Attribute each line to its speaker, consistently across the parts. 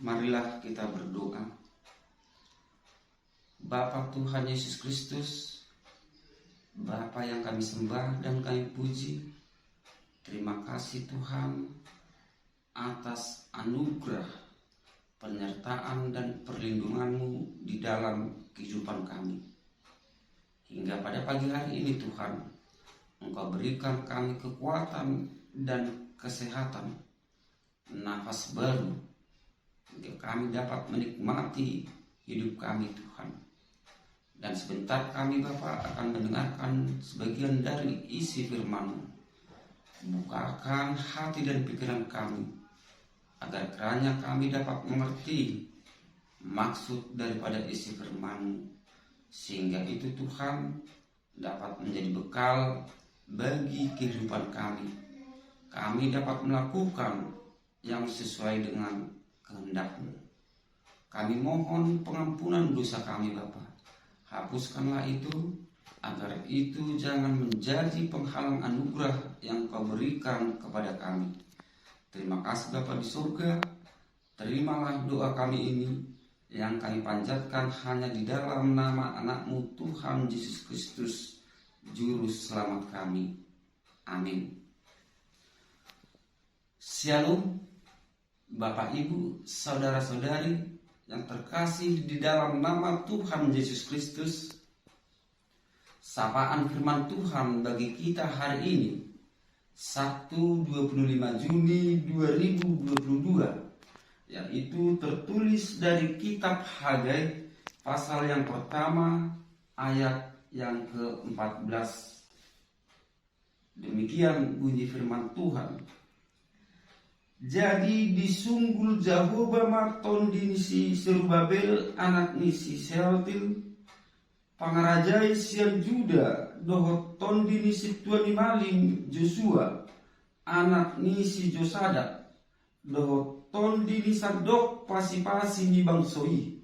Speaker 1: Marilah kita berdoa. Bapa Tuhan Yesus Kristus, Bapa yang kami sembah dan kami puji, terima kasih Tuhan atas anugerah, penyertaan dan perlindungan-Mu di dalam kehidupan kami. Hingga pada pagi hari ini Tuhan, Engkau berikan kami kekuatan dan kesehatan, nafas baru, hingga kami dapat menikmati hidup kami Tuhan. Dan sebentar kami Bapa akan mendengarkan sebagian dari isi firman-Mu. Bukakan hati dan pikiran kami, agar kiranya kami dapat mengerti maksud daripada isi firman-Mu, sehingga itu Tuhan dapat menjadi bekal bagi kehidupan kami. Kami dapat melakukan yang sesuai dengan kehendak-Mu. Kami mohon pengampunan dosa kami Bapa. Hapuskanlah itu, agar itu jangan menjadi penghalang anugerah yang Kau berikan kepada kami. Terima kasih Bapa di surga. Terimalah doa kami ini yang kami panjatkan hanya di dalam nama anak-Mu Tuhan Yesus Kristus, Juru Selamat kami. Amin. Shalom Bapak Ibu, saudara-saudari yang terkasih di dalam nama Tuhan Yesus Kristus. Sapaan firman Tuhan bagi kita hari ini, Sabtu 25 Juni 2022, yaitu tertulis dari kitab Hagai pasal yang pertama ayat yang ke-14. Demikian bunyi firman Tuhan. Jadi disunggul Jehovah maton dinisi Serubabel anak nisi Sealtil, pangarajai sian Juda dohot ton dinisi tuani maling Joshua anak nisi Josadak, dohot ton dinisi Sadok pasi-pasi ni bangsoi,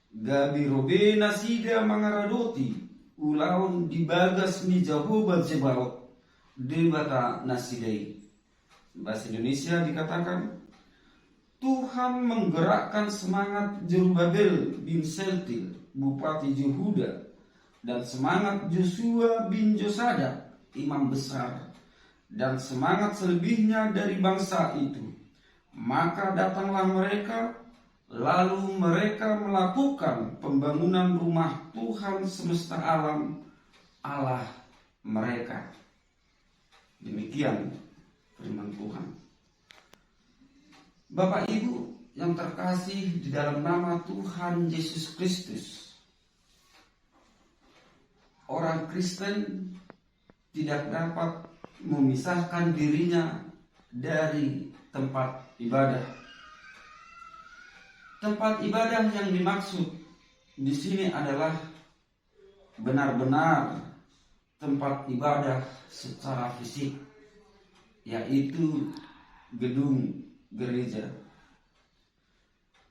Speaker 1: gabi robe nasida mangaradoti, ulaun dibagas ni Jehovah Zebaot, debata nasidai. Bahasa Indonesia dikatakan, Tuhan menggerakkan semangat Jerubabel bin Sealtil, Bupati Yehuda, dan semangat Joshua bin Josadak, imam besar, dan semangat selebihnya dari bangsa itu. Maka datanglah mereka, lalu mereka melakukan pembangunan rumah Tuhan semesta alam, Allah mereka. Demikian firman Tuhan. Bapak Ibu yang terkasih di dalam nama Tuhan Yesus Kristus, orang Kristen tidak dapat memisahkan dirinya dari tempat ibadah. Tempat ibadah yang dimaksud di sini adalah benar-benar tempat ibadah secara fisik, yaitu gedung gereja.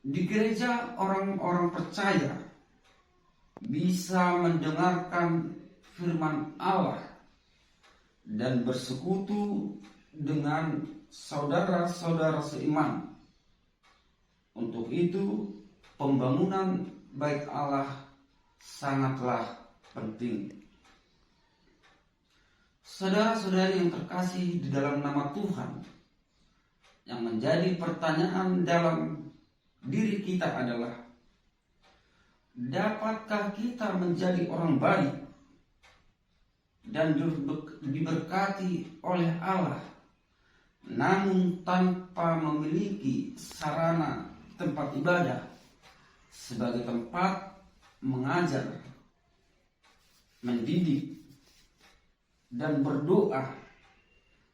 Speaker 1: Di gereja orang-orang percaya bisa mendengarkan firman Allah dan bersekutu dengan saudara-saudara seiman. Untuk itu, pembangunan bait Allah sangatlah penting. Saudara-saudari yang terkasih di dalam nama Tuhan, yang menjadi pertanyaan dalam diri kita adalah, dapatkah kita menjadi orang baik dan diberkati oleh Allah, namun tanpa memiliki sarana tempat ibadah sebagai tempat mengajar, mendidik, dan berdoa,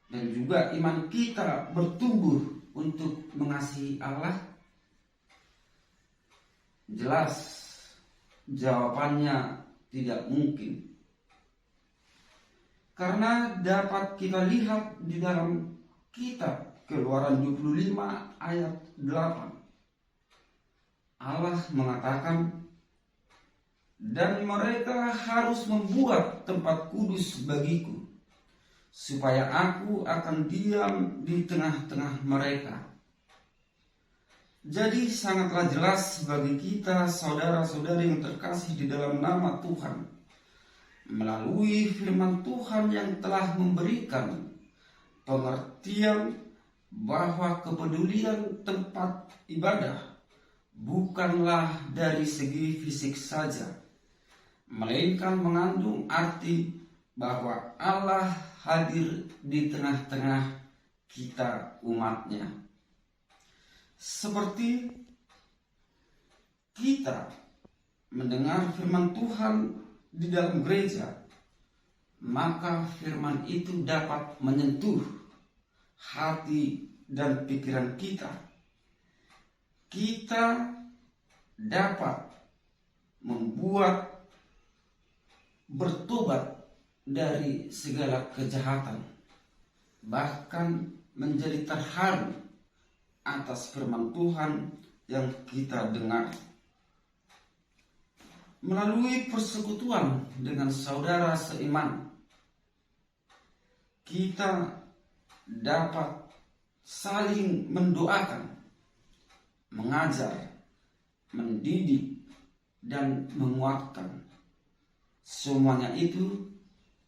Speaker 1: dan juga iman kita bertumbuh untuk mengasihi Allah? Jelas jawabannya tidak mungkin. Karena dapat kita lihat di dalam kitab Keluaran 25 ayat 8. Allah mengatakan, dan mereka harus membuat tempat kudus bagiku, supaya aku akan diam di tengah-tengah mereka. Jadi sangatlah jelas bagi kita saudara-saudari yang terkasih di dalam nama Tuhan, melalui firman Tuhan yang telah memberikan pengertian bahwa kepedulian tempat ibadah bukanlah dari segi fisik saja, melainkan mengandung arti bahwa Allah hadir di tengah-tengah kita umatnya. Seperti kita mendengar firman Tuhan di dalam gereja, maka firman itu dapat menyentuh hati dan pikiran kita. Kita dapat membuat bertobat dari segala kejahatan, bahkan menjadi terharu atas firman Tuhan yang kita dengar. Melalui persekutuan dengan saudara seiman, kita dapat saling mendoakan, mengajar, mendidik, dan menguatkan. Semuanya itu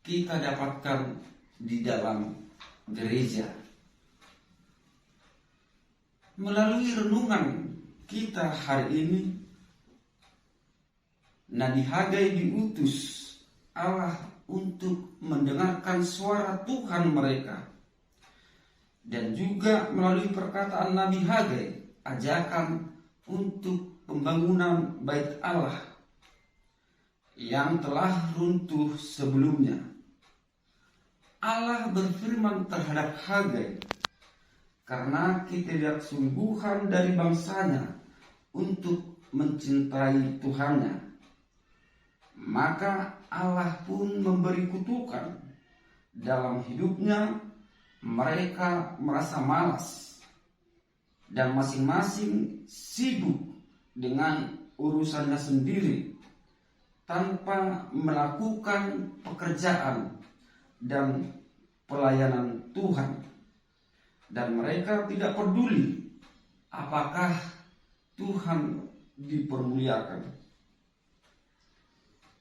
Speaker 1: kita dapatkan di dalam gereja. Melalui renungan kita hari ini, Nabi Hagai diutus Allah untuk mendengarkan suara Tuhan mereka. Dan juga melalui perkataan Nabi Hagai, ajakan untuk pembangunan bait Allah yang telah runtuh sebelumnya. Allah berfirman terhadap Hagai, karena ketidaksungguhan dari bangsanya untuk mencintai Tuhannya, maka Allah pun memberi kutukan dalam hidupnya. Mereka merasa malas dan masing-masing sibuk dengan urusannya sendiri tanpa melakukan pekerjaan dan pelayanan Tuhan. Dan mereka tidak peduli apakah Tuhan dipermuliakan.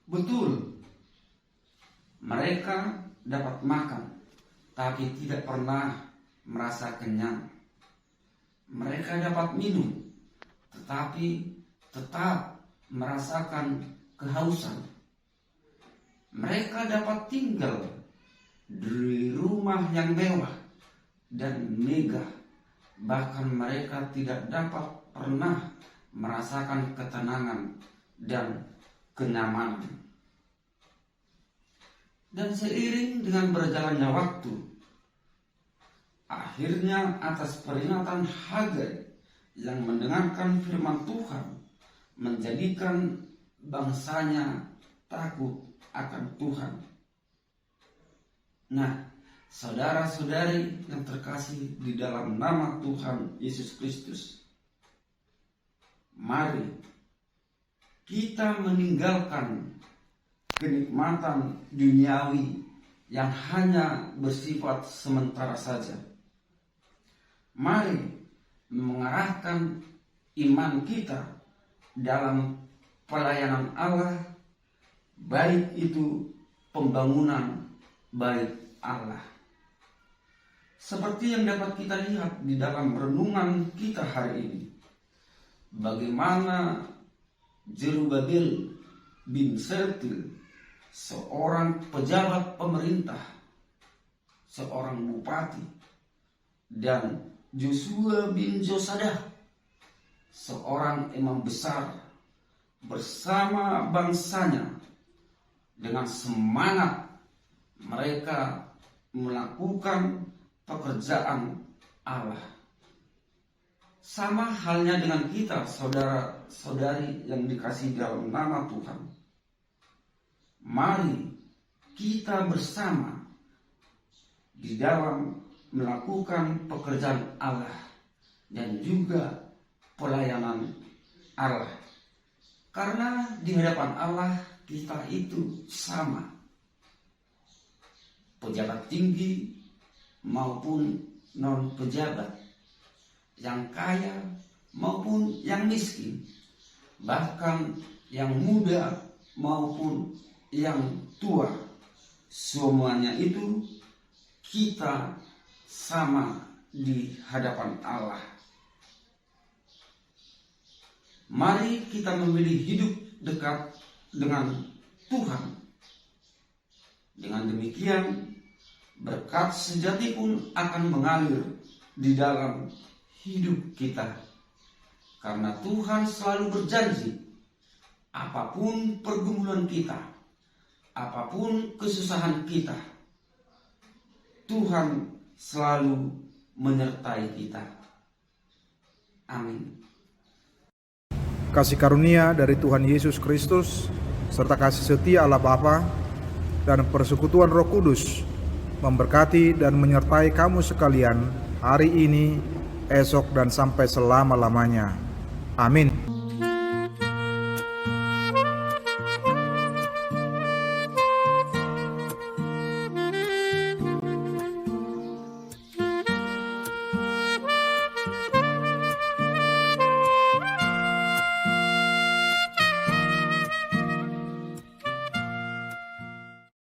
Speaker 1: Betul, mereka dapat makan, tapi tidak pernah merasa kenyang. Mereka dapat minum, tetapi tetap merasakan kehausan. Mereka dapat tinggal di rumah yang mewah dan megah, bahkan mereka tidak dapat pernah merasakan ketenangan dan kenyamanan. Dan seiring dengan berjalannya waktu, akhirnya atas peringatan Hagai yang mendengarkan firman Tuhan, menjadikan bangsanya takut akan Tuhan. Nah, saudara-saudari yang terkasih di dalam nama Tuhan Yesus Kristus, mari kita meninggalkan kenikmatan duniawi yang hanya bersifat sementara saja. Mari mengarahkan iman kita dalam pelayanan Allah, baik itu pembangunan bait Allah. Seperti yang dapat kita lihat di dalam renungan kita hari ini, bagaimana Zerubabel bin Shealtiel, seorang pejabat pemerintah, seorang bupati, dan Yosua bin Josadak, seorang imam besar, bersama bangsanya dengan semangat mereka melakukan pekerjaan Allah. Sama halnya dengan kita, saudara-saudari yang dikasihi dalam nama Tuhan. Mari kita bersama di dalam melakukan pekerjaan Allah dan juga pelayanan Allah. Karena di hadapan Allah kita itu sama, pejabat tinggi maupun non pejabat, yang kaya maupun yang miskin, bahkan yang muda maupun yang tua, semuanya itu kita sama di hadapan Allah. Mari kita memilih hidup dekat dengan Tuhan. Dengan demikian, berkat sejati pun akan mengalir di dalam hidup kita. Karena Tuhan selalu berjanji, apapun pergumulan kita, apapun kesusahan kita, Tuhan selalu menyertai kita. Amin.
Speaker 2: Kasih karunia dari Tuhan Yesus Kristus, serta kasih setia Allah Bapa, dan persekutuan Roh Kudus memberkati dan menyertai kamu sekalian hari ini, esok, dan sampai selama-lamanya. Amin.